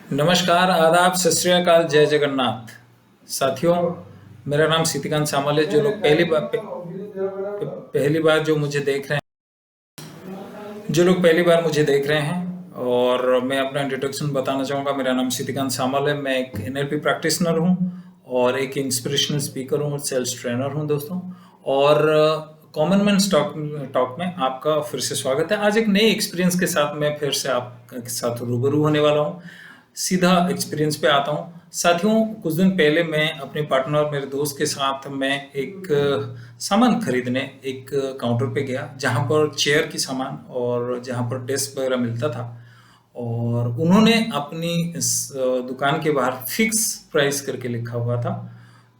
नमस्कार, आदाब, सत श्री अकाल, जय जगन्नाथ। साथियों, मेरा नाम सितिकांत सामल है। पहली बार जो लोग पहली बार मुझे देख रहे हैं और मैं अपना इंट्रोडक्शन बताना चाहूँगा। मेरा नाम सितिकांत सामल है। मैं एक एनएलपी प्रैक्टिशनर हूँ और एक इंस्पिरेशनल स्पीकर हूँ और सेल्स ट्रेनर हूँ दोस्तों। और कॉमन मैन टॉक टॉक में आपका फिर से स्वागत है। आज एक नए एक्सपीरियंस के साथ मैं फिर से आपके साथ रूबरू होने वाला हूँ। सीधा एक्सपीरियंस पे आता हूँ। साथियों, कुछ दिन पहले मैं अपने पार्टनर और मेरे दोस्त के साथ मैं एक सामान खरीदने एक काउंटर पे गया, जहाँ पर चेयर की सामान और जहाँ पर डेस्क वगैरह मिलता था। और उन्होंने अपनी इस दुकान के बाहर फिक्स प्राइस करके लिखा हुआ था।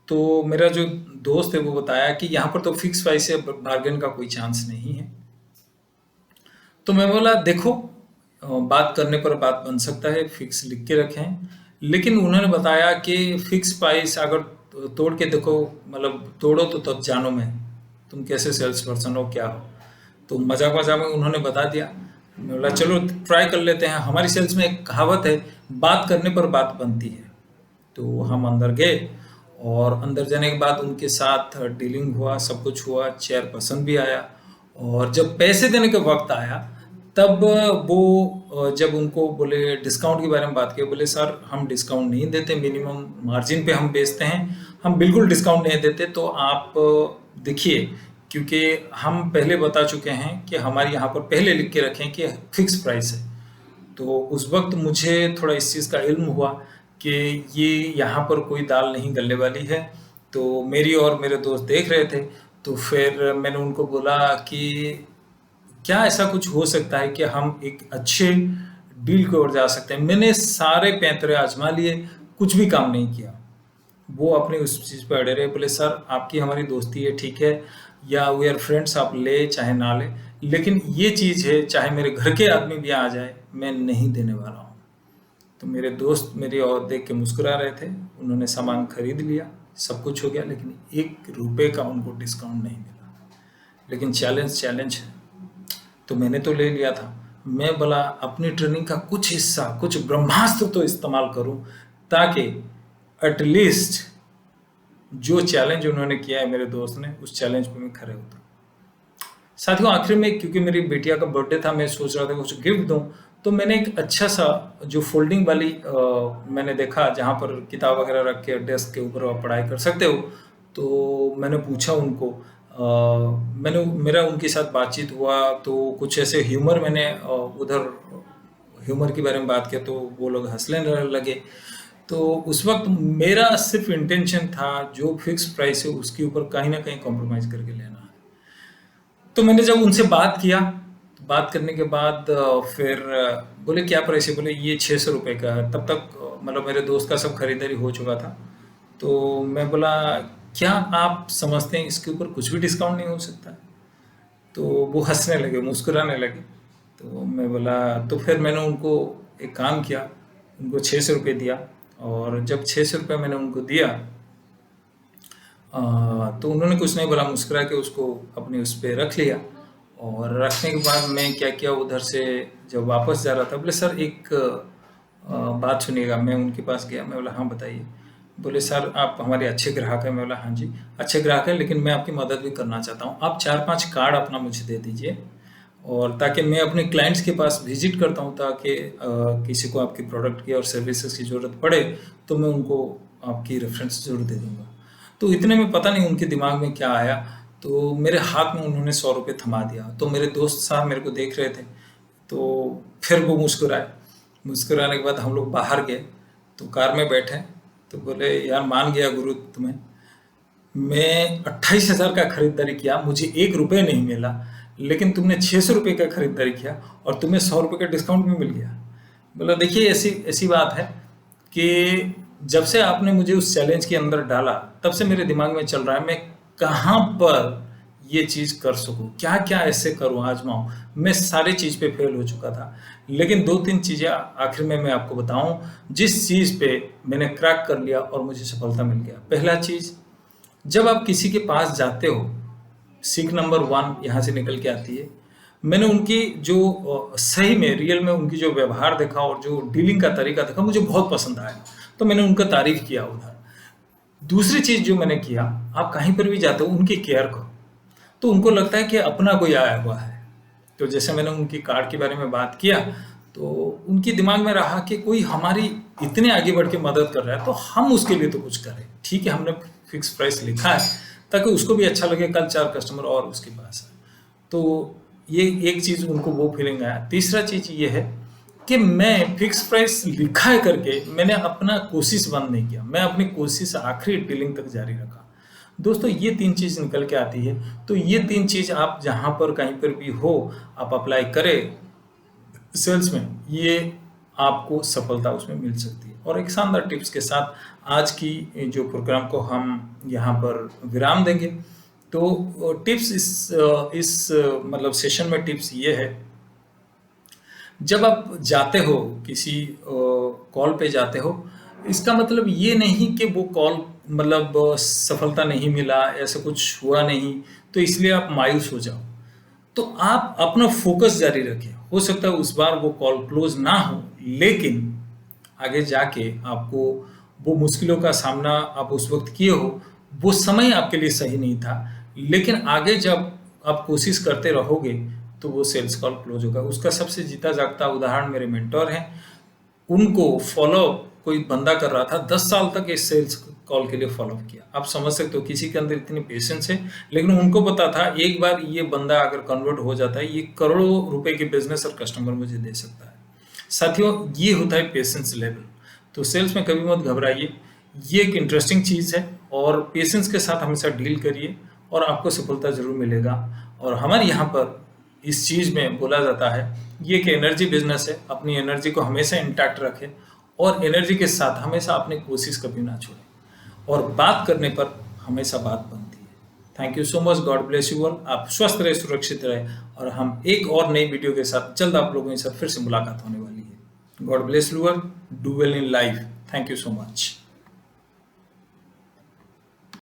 तो मेरा जो दोस्त है वो बताया कि यहाँ पर तो फिक्स प्राइस है, बार्गेन का कोई चांस नहीं है। तो मैं बोला देखो, बात करने पर बात बन सकता है, फिक्स लिख के रखें। लेकिन उन्होंने बताया कि फिक्स प्राइस अगर तोड़ के देखो, मतलब तोड़ो तो तब जानो मैं तुम कैसे सेल्स पर्सन हो, क्या हो। तो मजाक मजाक में उन्होंने बता दिया। मैं बोला चलो ट्राई कर लेते हैं। हमारी सेल्स में एक कहावत है, बात करने पर बात बनती है। तो हम अंदर गए और अंदर जाने के बाद उनके साथ डीलिंग हुआ, सब कुछ हुआ, चेयर पसंद भी आया। और जब पैसे देने का वक्त आया, तब वो जब उनको बोले डिस्काउंट के बारे में बात की, बोले सर हम डिस्काउंट नहीं देते, मिनिमम मार्जिन पे हम बेचते हैं, हम बिल्कुल डिस्काउंट नहीं देते। तो आप देखिए, क्योंकि हम पहले बता चुके हैं कि हमारे यहाँ पर पहले लिख के रखें कि फिक्स प्राइस है। तो उस वक्त मुझे थोड़ा इस चीज़ का इल्म हुआ कि ये यहाँ पर कोई दाल नहीं गलने वाली है। तो मेरी और मेरे दोस्त देख रहे थे। तो फिर मैंने उनको बोला कि क्या ऐसा कुछ हो सकता है कि हम एक अच्छे डील की ओर जा सकते हैं। मैंने सारे पैंतरे आजमा लिए, कुछ भी काम नहीं किया। वो अपनी उस चीज़ पे अड़े रहे। बोले सर आपकी हमारी दोस्ती है, ठीक है, या वी आर फ्रेंड्स, आप ले चाहे ना ले, लेकिन ये चीज़ है, चाहे मेरे घर के आदमी भी आ जाए, मैं नहीं देने वाला हूँ। तो मेरे दोस्त मेरी और देख के मुस्कुरा रहे थे। उन्होंने सामान खरीद लिया, सब कुछ हो गया, लेकिन 1 रुपए का उनको डिस्काउंट नहीं मिला। लेकिन चैलेंज चैलेंज है। तो मैंने तो ले लिया था। मैं बोला अपनी ट्रेनिंग का कुछ हिस्सा, कुछ ब्रह्मास्त्र तो इस्तेमाल करूं, ताकि एटलीस्ट जो चैलेंज उन्होंने किया है मेरे दोस्त ने, उस चैलेंज पे मैं खड़े होता। साथियों, आखिर में क्योंकि मेरी बेटिया का बर्थडे था, मैं सोच रहा था कुछ गिफ्ट दूं। तो मैंने एक अच्छा सा जो फोल्डिंग वाली मैंने देखा, जहाँ पर किताब वगैरह रख के डेस्क के ऊपर आप पढ़ाई कर सकते हो। तो मैंने पूछा उनको, मैंने मेरा उनके साथ बातचीत हुआ। तो कुछ ऐसे ह्यूमर मैंने उधर ह्यूमर के बारे में बात किया, तो वो लोग हंसने लगे। तो उस वक्त मेरा सिर्फ इंटेंशन था, जो फिक्स प्राइस है उसके ऊपर कहीं ना कहीं कॉम्प्रोमाइज़ करके लेना है। तो मैंने जब उनसे बात किया, तो बात करने के बाद फिर बोले क्या प्राइस है, बोले ये 600 रुपये का है। तब तक मतलब मेरे दोस्त का सब खरीदारी हो चुका था। तो मैं बोला क्या आप समझते हैं इसके ऊपर कुछ भी डिस्काउंट नहीं हो सकता? तो वो हंसने लगे, मुस्कुराने लगे। तो मैं बोला, तो फिर मैंने उनको एक काम किया, उनको 600 रुपये दिया। और जब 600 रुपये मैंने उनको दिया, तो उन्होंने कुछ नहीं बोला, मुस्कुरा के उसको अपने उस पर रख लिया। और रखने के बाद मैं क्या किया, उधर से जब वापस जा रहा था, बोले सर एक बात सुनिएगा। मैं उनके पास गया, मैं बोला हाँ बताइए। बोले सर आप हमारे अच्छे ग्राहक हैं। मैं बोला हाँ जी अच्छे ग्राहक हैं, लेकिन मैं आपकी मदद भी करना चाहता हूँ। आप 4-5 कार्ड अपना मुझे दे दीजिए, और ताकि मैं अपने क्लाइंट्स के पास विजिट करता हूँ, ताकि किसी को आपकी प्रोडक्ट की और सर्विसेज की ज़रूरत पड़े तो मैं उनको आपकी रेफरेंस ज़रूर दे दूँगा। तो इतने में पता नहीं उनके दिमाग में क्या आया, तो मेरे हाथ में उन्होंने 100 रुपये थमा दिया। तो मेरे दोस्त साहब मेरे को देख रहे थे। तो फिर वो मुस्कुराए। मुस्कुराने के बाद हम लोग बाहर गए, तो कार में बैठे। तो बोले यार मान गया गुरु तुम्हें, मैं 28,000 का खरीदारी किया, मुझे 1 रुपये नहीं मिला, लेकिन तुमने 600 रुपये का खरीदारी किया और तुम्हें 100 रुपये का डिस्काउंट भी मिल गया। बोला देखिए ऐसी ऐसी बात है कि जब से आपने मुझे उस चैलेंज के अंदर डाला, तब से मेरे दिमाग में चल रहा है मैं कहाँ पर ये चीज़ कर सकूँ, क्या क्या ऐसे करूँ, आजमाऊँ। मैं सारी चीज़ पे फेल हो चुका था, लेकिन 2-3 चीज़ें आखिर में मैं आपको बताऊँ, जिस चीज़ पे मैंने क्रैक कर लिया और मुझे सफलता मिल गया। पहला चीज़, जब आप किसी के पास जाते हो, सीख नंबर 1 यहाँ से निकल के आती है। मैंने उनकी जो सही में रियल में उनकी जो व्यवहार देखा और जो डीलिंग का तरीका देखा, मुझे बहुत पसंद आया, तो मैंने उनका तारीफ किया उधर। दूसरी चीज जो मैंने किया, आप कहीं पर भी जाते हो उनकी केयर करो, तो उनको लगता है कि अपना कोई आया हुआ है। तो जैसे मैंने उनकी कार्ड के बारे में बात किया, तो उनके दिमाग में रहा कि कोई हमारी इतने आगे बढ़ के मदद कर रहा है, तो हम उसके लिए तो कुछ करें। ठीक है, हमने फिक्स प्राइस लिखा है ताकि उसको भी अच्छा लगे, कल 4 कस्टमर और उसके पास है। तो ये एक चीज उनको वो फीलिंग आया। तीसरा चीज ये है कि मैं फिक्स प्राइस लिखा है करके मैंने अपना कोशिश बंद नहीं किया, मैं अपनी कोशिश आखिरी डीलिंग तक जारी रखा। दोस्तों, ये 3 चीज निकल के आती है। तो ये 3 चीज आप जहां पर कहीं पर भी हो, आप अप्लाई करें सेल्स में, ये आपको सफलता उसमें मिल सकती है। और एक शानदार टिप्स के साथ आज की जो प्रोग्राम को हम यहाँ पर विराम देंगे। तो टिप्स इस मतलब सेशन में टिप्स ये है, जब आप जाते हो किसी कॉल पे जाते हो, इसका मतलब ये नहीं कि वो कॉल मतलब सफलता नहीं मिला, ऐसा कुछ हुआ नहीं, तो इसलिए आप मायूस हो जाओ। तो आप अपना फोकस जारी रखें। हो सकता है उस बार वो कॉल क्लोज ना हो, लेकिन आगे जाके आपको वो मुश्किलों का सामना आप उस वक्त किए हो, वो समय आपके लिए सही नहीं था, लेकिन आगे जब आप कोशिश करते रहोगे तो वो सेल्स कॉल क्लोज होगा। उसका सबसे जीता जागता उदाहरण मेरे मेंटोर हैं। उनको फॉलो कोई बंदा कर रहा था, 10 साल तक इस सेल्स कॉल के लिए फॉलो किया। आप समझ सकते हो किसी के अंदर इतनी पेशेंस है, लेकिन उनको पता था एक बार ये बंदा अगर कन्वर्ट हो जाता है, ये करोड़ों रुपए के बिजनेस और कस्टमर मुझे दे सकता है। साथियों, ये होता है पेशेंस लेवल। तो सेल्स में कभी मत घबराइए, ये एक इंटरेस्टिंग चीज है, और पेशेंस के साथ हमेशा डील करिए और आपको सफलता जरूर मिलेगा। और हमारे यहाँ पर इस चीज में बोला जाता है ये कि एनर्जी बिजनेस है, अपनी एनर्जी को हमेशा इंटैक्ट रखें और एनर्जी के साथ हमेशा अपनी कोशिश कभी ना छोड़ें, और बात करने पर हमेशा बात बनती है। Thank you so much, God bless you all. आप स्वस्थ रहे, सुरक्षित रहे, और हम एक और नई वीडियो के साथ जल्द आप लोगों के साथ फिर से मुलाकात होने वाली है। God bless you all, do well in life. Thank you so much.